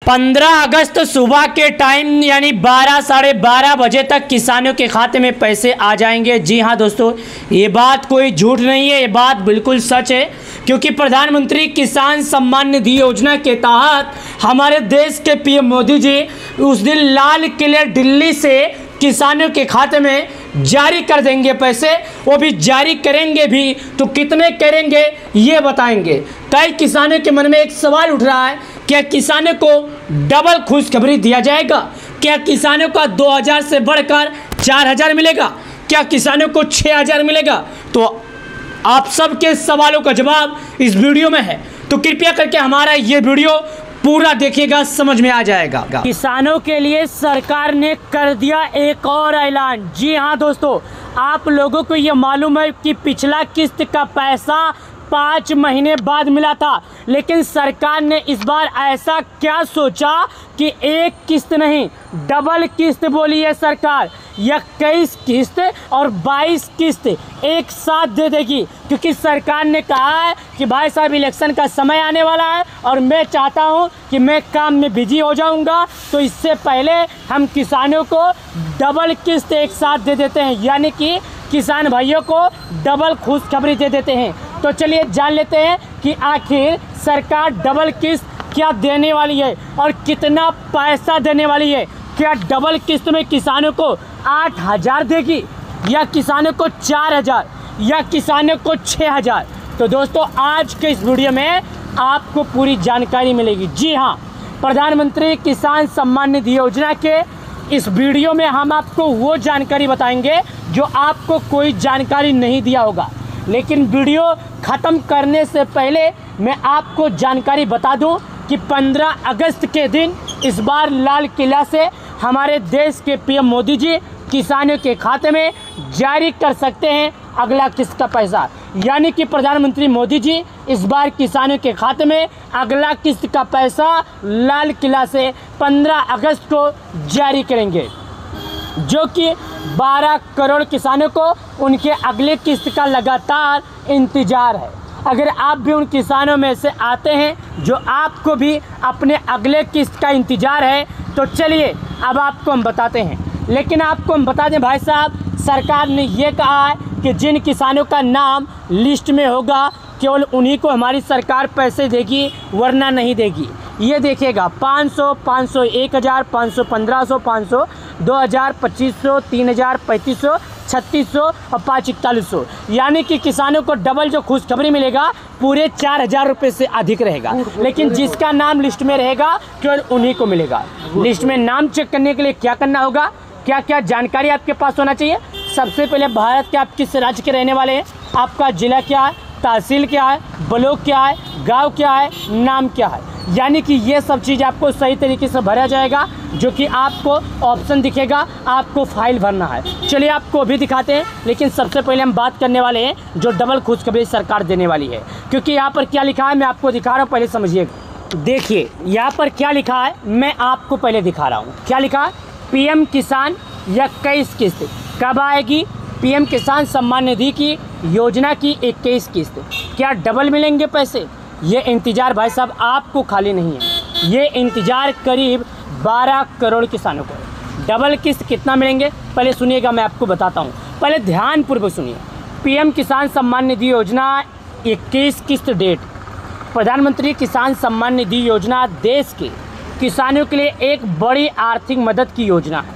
15 अगस्त सुबह के टाइम यानी 12 साढ़े 12 बजे तक किसानों के खाते में पैसे आ जाएंगे। जी हाँ दोस्तों, ये बात कोई झूठ नहीं है, ये बात बिल्कुल सच है, क्योंकि प्रधानमंत्री किसान सम्मान निधि योजना के तहत हमारे देश के पीएम मोदी जी उस दिन लाल किले दिल्ली से किसानों के खाते में जारी कर देंगे पैसे। वो भी जारी करेंगे भी तो कितने करेंगे ये बताएंगे। कई किसानों के मन में एक सवाल उठ रहा है, क्या किसानों को डबल खुशखबरी दिया जाएगा? क्या किसानों का 2000 से बढ़कर 4000 मिलेगा? क्या किसानों को 6000 मिलेगा? तो आप सबके सवालों का जवाब इस वीडियो में है, तो कृपया करके हमारा ये वीडियो पूरा देखिएगा, समझ में आ जाएगा। किसानों के लिए सरकार ने कर दिया एक और ऐलान। जी हाँ दोस्तों, आप लोगों को ये मालूम है कि पिछला किस्त का पैसा 5 महीने बाद मिला था, लेकिन सरकार ने इस बार ऐसा क्या सोचा कि एक किस्त नहीं डबल किस्त बोली है सरकार। 21 किस्त और 22 किस्त एक साथ दे देगी, क्योंकि सरकार ने कहा है कि भाई साहब इलेक्शन का समय आने वाला है और मैं चाहता हूं कि मैं काम में बिजी हो जाऊंगा, तो इससे पहले हम किसानों को डबल किस्त एक साथ दे देते हैं, यानी कि किसान भाइयों को डबल खुशखबरी दे देते हैं। तो चलिए जान लेते हैं कि आखिर सरकार डबल किस्त क्या देने वाली है और कितना पैसा देने वाली है। क्या डबल किस्त में किसानों को 8000 देगी, या किसानों को 4000, या किसानों को 6000? तो दोस्तों आज के इस वीडियो में आपको पूरी जानकारी मिलेगी। जी हाँ, प्रधानमंत्री किसान सम्मान निधि योजना के इस वीडियो में हम आपको वो जानकारी बताएंगे जो आपको कोई जानकारी नहीं दिया होगा। लेकिन वीडियो ख़त्म करने से पहले मैं आपको जानकारी बता दूं कि 15 अगस्त के दिन इस बार लाल किला से हमारे देश के पीएम मोदी जी किसानों के खाते में जारी कर सकते हैं अगला किस्त का पैसा, यानी कि प्रधानमंत्री मोदी जी इस बार किसानों के खाते में अगला किस्त का पैसा लाल किला से 15 अगस्त को जारी करेंगे, जो कि 12 करोड़ किसानों को उनके अगले किस्त का लगातार इंतज़ार है। अगर आप भी उन किसानों में से आते हैं जो आपको भी अपने अगले किस्त का इंतज़ार है, तो चलिए अब आपको हम बताते हैं। लेकिन आपको हम बता दें भाई साहब, सरकार ने ये कहा है कि जिन किसानों का नाम लिस्ट में होगा केवल उन्हीं को हमारी सरकार पैसे देगी, वरना नहीं देगी। ये देखिएगा 500, 500, 1000, 500, 1500, 500, 2000, 2500, 3000, 3500, 3600 और 4100, यानी कि किसानों को डबल जो खुशखबरी मिलेगा पूरे 4000 रुपये से अधिक रहेगा। लेकिन जिसका नाम लिस्ट में रहेगा केवल उन्हीं को मिलेगा। लिस्ट में नाम चेक करने के लिए क्या करना होगा, क्या क्या जानकारी आपके पास होना चाहिए? सबसे पहले भारत के आप किस राज्य के रहने वाले हैं, आपका ज़िला क्या है, तहसील क्या है, ब्लॉक क्या है, गांव क्या है, नाम क्या है, यानी कि ये सब चीज़ आपको सही तरीके से भरा जाएगा, जो कि आपको ऑप्शन दिखेगा, आपको फाइल भरना है। चलिए आपको अभी दिखाते हैं, लेकिन सबसे पहले हम बात करने वाले हैं जो डबल खुशखबरी सरकार देने वाली है। क्योंकि यहाँ पर क्या लिखा है मैं आपको दिखा रहा हूँ, पहले समझिएगा। देखिए यहाँ पर क्या लिखा है मैं आपको पहले दिखा रहा हूँ। क्या लिखा है? पीएम किसान 21 किस्त कब आएगी? पीएम किसान सम्मान निधि की योजना की 21 किस्त। क्या डबल मिलेंगे पैसे? ये इंतज़ार भाई साहब आपको खाली नहीं है, ये इंतज़ार करीब 12 करोड़ किसानों को है। डबल किस्त कितना मिलेंगे पहले सुनिएगा, मैं आपको बताता हूँ, पहले ध्यानपूर्वक सुनिए। पीएम किसान सम्मान निधि योजना 21 किस्त डेट। प्रधानमंत्री किसान सम्मान निधि योजना देश के किसानों के लिए एक बड़ी आर्थिक मदद की योजना है,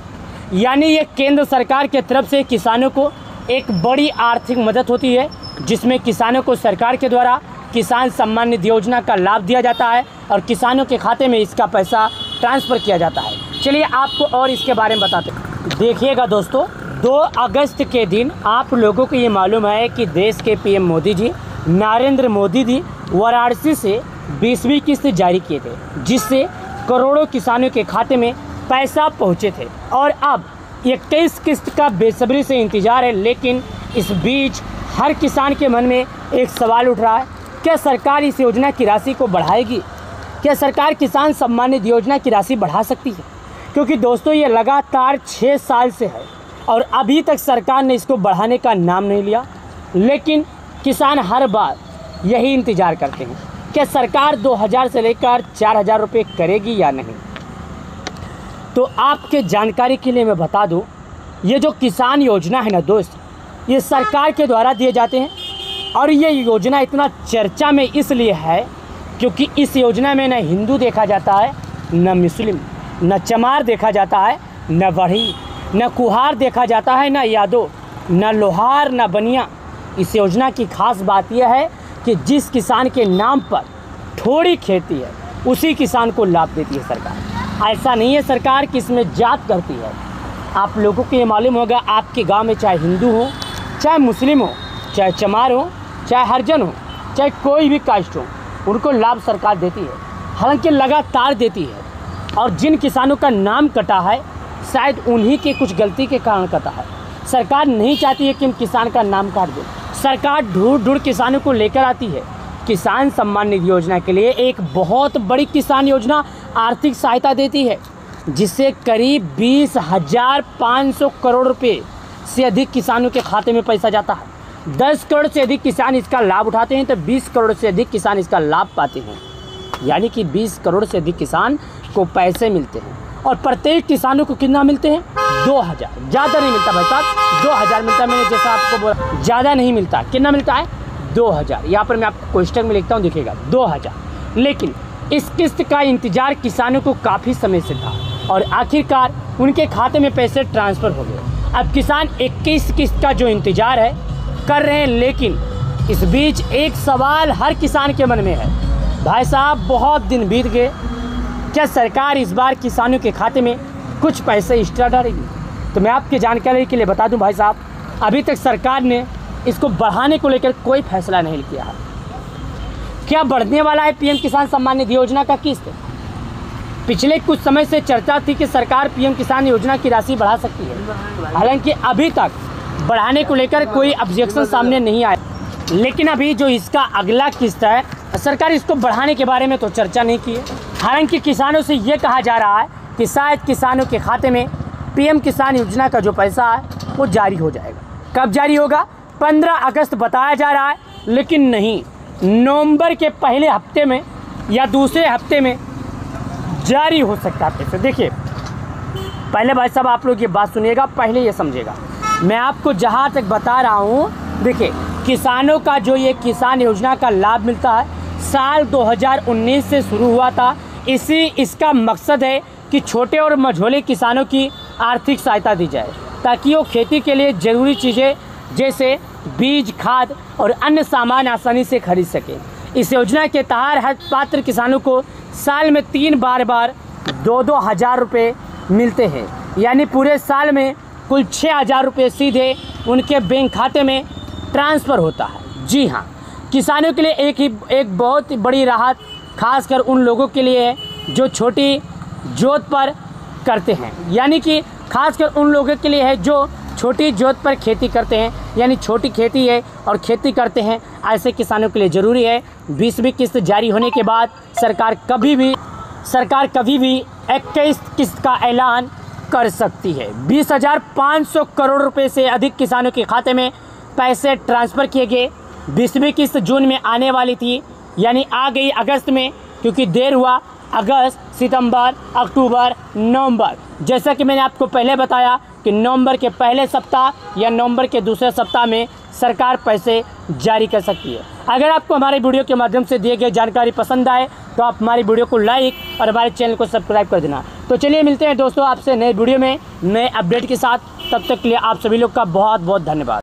यानी ये केंद्र सरकार के तरफ से किसानों को एक बड़ी आर्थिक मदद होती है, जिसमें किसानों को सरकार के द्वारा किसान सम्मान निधि योजना का लाभ दिया जाता है और किसानों के खाते में इसका पैसा ट्रांसफ़र किया जाता है। चलिए आपको और इसके बारे में बताते हैं। देखिएगा दोस्तों, 2 अगस्त के दिन आप लोगों को ये मालूम है कि देश के पीएम मोदी जी नरेंद्र मोदी जी वाराणसी से 20वीं किस्त जारी किए थे, जिससे करोड़ों किसानों के खाते में पैसा पहुँचे थे। और अब 21 किस्त का बेसब्री से इंतज़ार है। लेकिन इस बीच हर किसान के मन में एक सवाल उठ रहा है, क्या सरकार इस योजना की राशि को बढ़ाएगी? क्या सरकार किसान सम्मान निधि योजना की राशि बढ़ा सकती है? क्योंकि दोस्तों ये लगातार 6 साल से है और अभी तक सरकार ने इसको बढ़ाने का नाम नहीं लिया। लेकिन किसान हर बार यही इंतज़ार करते हैं क्या सरकार 2000 से लेकर 4000 रुपये करेगी या नहीं? तो आपके जानकारी के लिए मैं बता दूं, ये जो किसान योजना है ना दोस्त, ये सरकार के द्वारा दिए जाते हैं। और ये योजना इतना चर्चा में इसलिए है क्योंकि इस योजना में न हिंदू देखा जाता है, न मुस्लिम, न चमार देखा जाता है, न बढ़ी, न कुहार देखा जाता है, न यादव, न लोहार, न बनिया। इस योजना की खास बात यह है कि जिस किसान के नाम पर थोड़ी खेती है उसी किसान को लाभ देती है सरकार। ऐसा नहीं है सरकार कि इसमें जात करती है। आप लोगों को ये मालूम होगा, आपके गांव में चाहे हिंदू हो, चाहे मुस्लिम हो, चाहे चमार हो, चाहे हरिजन हो, चाहे कोई भी कास्ट हो, उनको लाभ सरकार देती है, हालांकि लगातार देती है। और जिन किसानों का नाम कटा है शायद उन्हीं के कुछ गलती के कारण कटा है। सरकार नहीं चाहती है कि हम किसान का नाम काट दें। सरकार ढूंढ किसानों को लेकर आती है। किसान सम्मान निधि योजना के लिए एक बहुत बड़ी किसान योजना आर्थिक सहायता देती है, जिससे करीब 20,500 करोड़ रुपए से अधिक किसानों के खाते में पैसा जाता है। 10 करोड़ से अधिक किसान इसका लाभ उठाते हैं तो 20 करोड़ से अधिक किसान इसका लाभ पाते हैं, यानी कि 20 करोड़ से अधिक किसान को पैसे मिलते हैं। और प्रत्येक किसानों को कितना मिलते हैं? 2000। ज़्यादा नहीं मिलता भाई साहब, 2000 मिलता है। मैंने जैसा आपको बोला, ज़्यादा नहीं मिलता। कितना मिलता है? 2000। यहाँ पर मैं आपको क्वेश्चन में लिखता हूँ, देखिएगा 2000। लेकिन इस किस्त का इंतजार किसानों को काफ़ी समय से था और आखिरकार उनके खाते में पैसे ट्रांसफ़र हो गए। अब किसान 21 किस्त का जो इंतजार है कर रहे हैं, लेकिन इस बीच एक सवाल हर किसान के मन में है, भाई साहब बहुत दिन बीत गए, क्या सरकार इस बार किसानों के खाते में कुछ पैसे एक्स्ट्रा डालेगी? तो मैं आपकी जानकारी के लिए बता दूं भाई साहब, अभी तक सरकार ने इसको बढ़ाने को लेकर कोई फैसला नहीं किया है। क्या बढ़ने वाला है पीएम किसान सम्मान निधि योजना का किस्त? पिछले कुछ समय से चर्चा थी कि सरकार पीएम किसान योजना की राशि बढ़ा सकती है, हालांकि अभी तक बढ़ाने को लेकर कोई ऑब्जेक्शन सामने नहीं आया। लेकिन अभी जो इसका अगला किस्त है, सरकार इसको बढ़ाने के बारे में तो चर्चा नहीं की है। हालांकि किसानों से ये कहा जा रहा है कि शायद किसानों के खाते में पीएम किसान योजना का जो पैसा है वो जारी हो जाएगा। कब जारी होगा? 15 अगस्त बताया जा रहा है, लेकिन नहीं, नवंबर के पहले हफ्ते में या दूसरे हफ्ते में जारी हो सकता है पैसे। देखिए पहले भाई साहब आप लोग ये बात सुनिएगा, पहले ये समझिएगा। मैं आपको जहाँ तक बता रहा हूँ, देखिए किसानों का जो ये किसान योजना का लाभ मिलता है साल 2019 से शुरू हुआ था। इसका मकसद है कि छोटे और मझोले किसानों की आर्थिक सहायता दी जाए ताकि वो खेती के लिए ज़रूरी चीज़ें जैसे बीज, खाद और अन्य सामान आसानी से खरीद सकें। इस योजना के तहत हर पात्र किसानों को साल में 3 बार 2-2 हज़ार रुपये मिलते हैं, यानी पूरे साल में कुल 6,000 रुपये सीधे उनके बैंक खाते में ट्रांसफ़र होता है। जी हाँ, किसानों के लिए एक बहुत बड़ी राहत खासकर उन लोगों के लिए है जो छोटी जोत पर करते हैं, यानी कि खासकर उन लोगों के लिए है जो छोटी जोत पर खेती करते हैं, यानी छोटी खेती है और खेती करते हैं। ऐसे किसानों के लिए ज़रूरी है 20वीं किस्त जारी होने के बाद सरकार कभी भी 21 किस्त का ऐलान कर सकती है। 20,500 करोड़ रुपए से अधिक किसानों के खाते में पैसे ट्रांसफ़र किए गए। 20वीं किस्त जून में आने वाली थी, यानी आ गई अगस्त में, क्योंकि देर हुआ। अगस्त, सितंबर, अक्टूबर, नवंबर, जैसा कि मैंने आपको पहले बताया कि नवंबर के पहले सप्ताह या नवंबर के दूसरे सप्ताह में सरकार पैसे जारी कर सकती है। अगर आपको हमारे वीडियो के माध्यम से दिए गए जानकारी पसंद आए तो आप हमारी वीडियो को लाइक और हमारे चैनल को सब्सक्राइब कर देना। तो चलिए मिलते हैं दोस्तों आपसे नए वीडियो में नए अपडेट के साथ। तब तक के लिए आप सभी लोग का बहुत बहुत धन्यवाद।